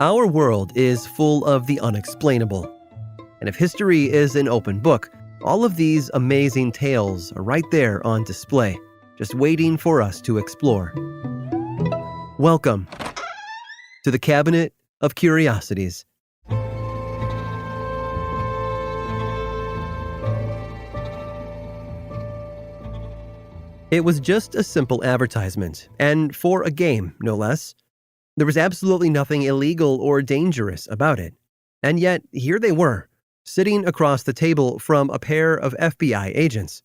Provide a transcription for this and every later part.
Our world is full of the unexplainable. And if history is an open book, all of these amazing tales are right there on display, just waiting for us to explore. Welcome to the Cabinet of Curiosities. It was just a simple advertisement, and for a game, no less. There was absolutely nothing illegal or dangerous about it. And yet, here they were, sitting across the table from a pair of FBI agents.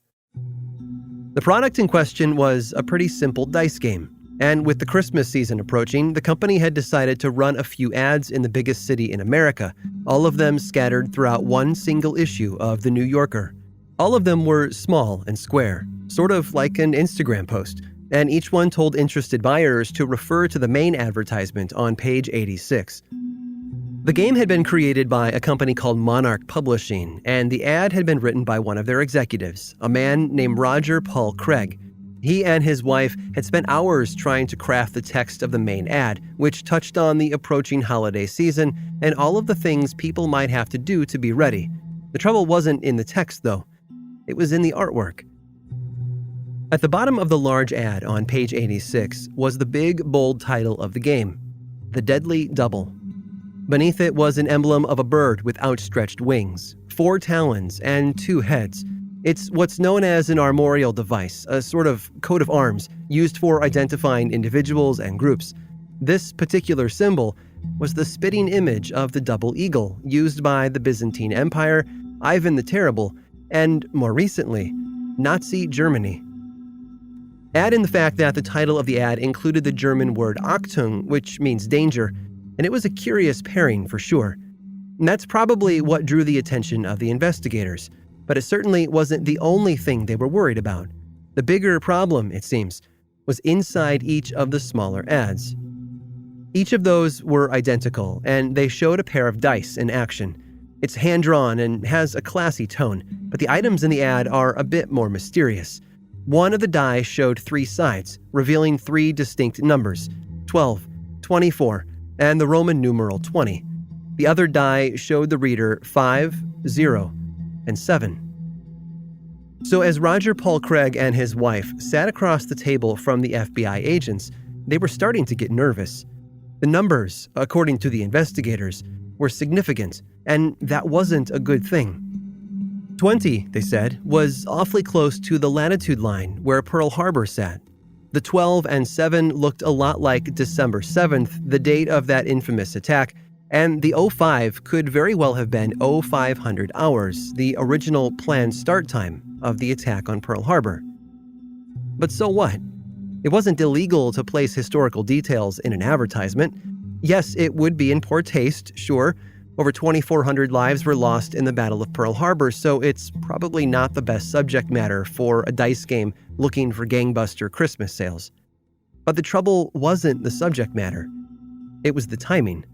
The product in question was a pretty simple dice game, and with the Christmas season approaching, the company had decided to run a few ads in the biggest city in America, all of them scattered throughout one single issue of The New Yorker. All of them were small and square, sort of like an Instagram post, and each one told interested buyers to refer to the main advertisement on page 86. The game had been created by a company called Monarch Publishing, and the ad had been written by one of their executives, a man named Roger Paul Craig. He and his wife had spent hours trying to craft the text of the main ad, which touched on the approaching holiday season and all of the things people might have to do to be ready. The trouble wasn't in the text, though. It was in the artwork. At the bottom of the large ad on page 86 was the big, bold title of the game, The Deadly Double. Beneath it was an emblem of a bird with outstretched wings, 4 talons, and 2 heads. It's what's known as an armorial device, a sort of coat of arms used for identifying individuals and groups. This particular symbol was the spitting image of the double eagle used by the Byzantine Empire, Ivan the Terrible, and, more recently, Nazi Germany. Add in the fact that the title of the ad included the German word Achtung, which means danger, and it was a curious pairing for sure. And that's probably what drew the attention of the investigators, but it certainly wasn't the only thing they were worried about. The bigger problem, it seems, was inside each of the smaller ads. Each of those were identical, and they showed a pair of dice in action. It's hand-drawn and has a classy tone, but the items in the ad are a bit more mysterious. One of the die showed 3 sides, revealing 3 distinct numbers, 12, 24, and the Roman numeral 20. The other die showed the reader 5, 0, and 7. So as Roger Paul Craig and his wife sat across the table from the FBI agents, they were starting to get nervous. The numbers, according to the investigators, were significant, and that wasn't a good thing. 20, they said, was awfully close to the latitude line where Pearl Harbor sat. The 12 and 7 looked a lot like December 7th, the date of that infamous attack, and the 05 could very well have been 0500 hours, the original planned start time of the attack on Pearl Harbor. But so what? It wasn't illegal to place historical details in an advertisement. Yes, it would be in poor taste, sure. Over 2,400 lives were lost in the Battle of Pearl Harbor, so it's probably not the best subject matter for a dice game looking for gangbuster Christmas sales. But the trouble wasn't the subject matter. It was the timing.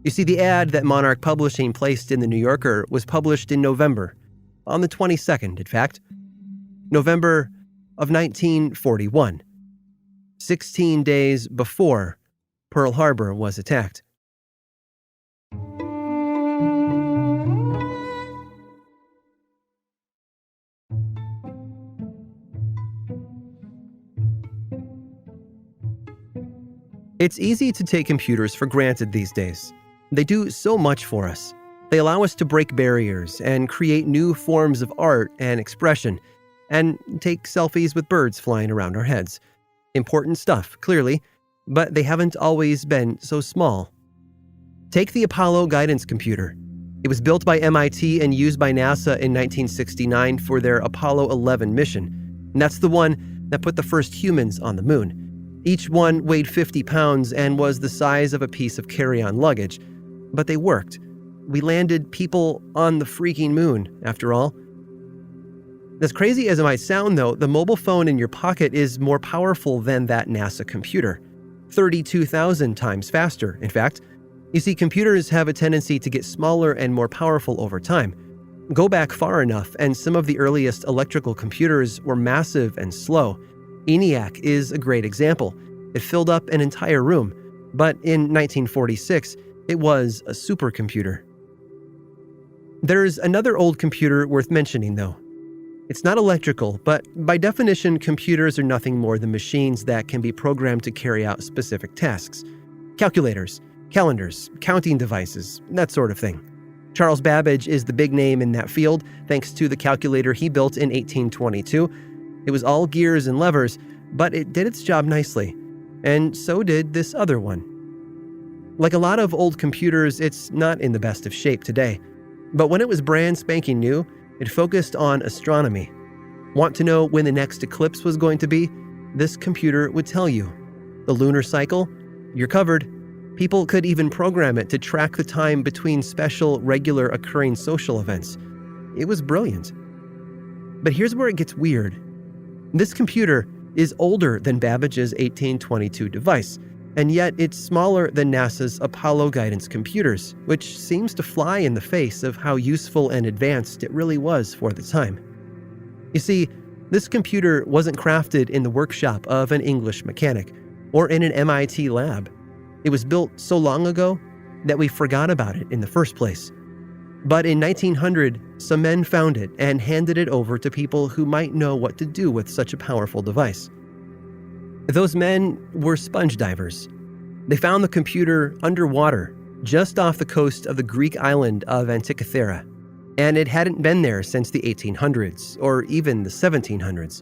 You see, the ad that Monarch Publishing placed in The New Yorker was published in November, on the 22nd, in fact. November of 1941, 16 days before Pearl Harbor was attacked. It's easy to take computers for granted these days. They do so much for us. They allow us to break barriers and create new forms of art and expression, and take selfies with birds flying around our heads. Important stuff, clearly, but they haven't always been so small. Take the Apollo guidance computer. It was built by MIT and used by NASA in 1969 for their Apollo 11 mission, and that's the one that put the first humans on the moon. Each one weighed 50 pounds and was the size of a piece of carry-on luggage. But they worked. We landed people on the freaking moon, after all. As crazy as it might sound, though, the mobile phone in your pocket is more powerful than that NASA computer. 32,000 times faster, in fact. You see, computers have a tendency to get smaller and more powerful over time. Go back far enough, and some of the earliest electrical computers were massive and slow. ENIAC is a great example. It filled up an entire room. But in 1946, It was a supercomputer. There's another old computer worth mentioning, though. It's not electrical, but by definition, computers are nothing more than machines that can be programmed to carry out specific tasks. Calculators, calendars, counting devices, that sort of thing. Charles Babbage is the big name in that field, thanks to the calculator he built in 1822. It was all gears and levers, but it did its job nicely. And so did this other one. Like a lot of old computers, it's not in the best of shape today. But when it was brand spanking new, it focused on astronomy. Want to know when the next eclipse was going to be? This computer would tell you. The lunar cycle? You're covered. People could even program it to track the time between special, regular occurring social events. It was brilliant. But here's where it gets weird. This computer is older than Babbage's 1822 device, and yet it's smaller than NASA's Apollo guidance computers, which seems to fly in the face of how useful and advanced it really was for the time. You see, this computer wasn't crafted in the workshop of an English mechanic or in an MIT lab. It was built so long ago that we forgot about it in the first place. But in 1900, some men found it and handed it over to people who might know what to do with such a powerful device. Those men were sponge divers. They found the computer underwater, just off the coast of the Greek island of Antikythera, and it hadn't been there since the 1800s or even the 1700s.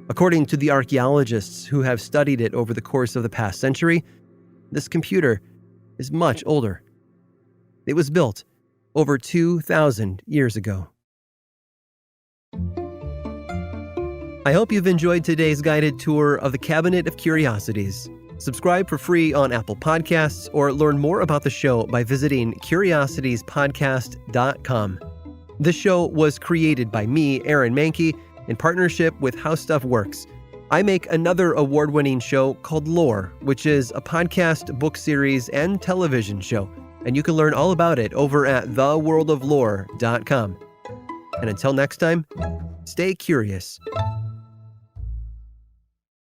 According to the archaeologists who have studied it over the course of the past century, this computer is much older. It was built over 2,000 years ago. I hope you've enjoyed today's guided tour of the Cabinet of Curiosities. Subscribe for free on Apple Podcasts or learn more about the show by visiting curiositiespodcast.com. This show was created by me, Aaron Mahnke, in partnership with How Stuff Works. I make another award-winning show called Lore, which is a podcast, book series, and television show, and you can learn all about it over at theworldoflore.com. And until next time, stay curious.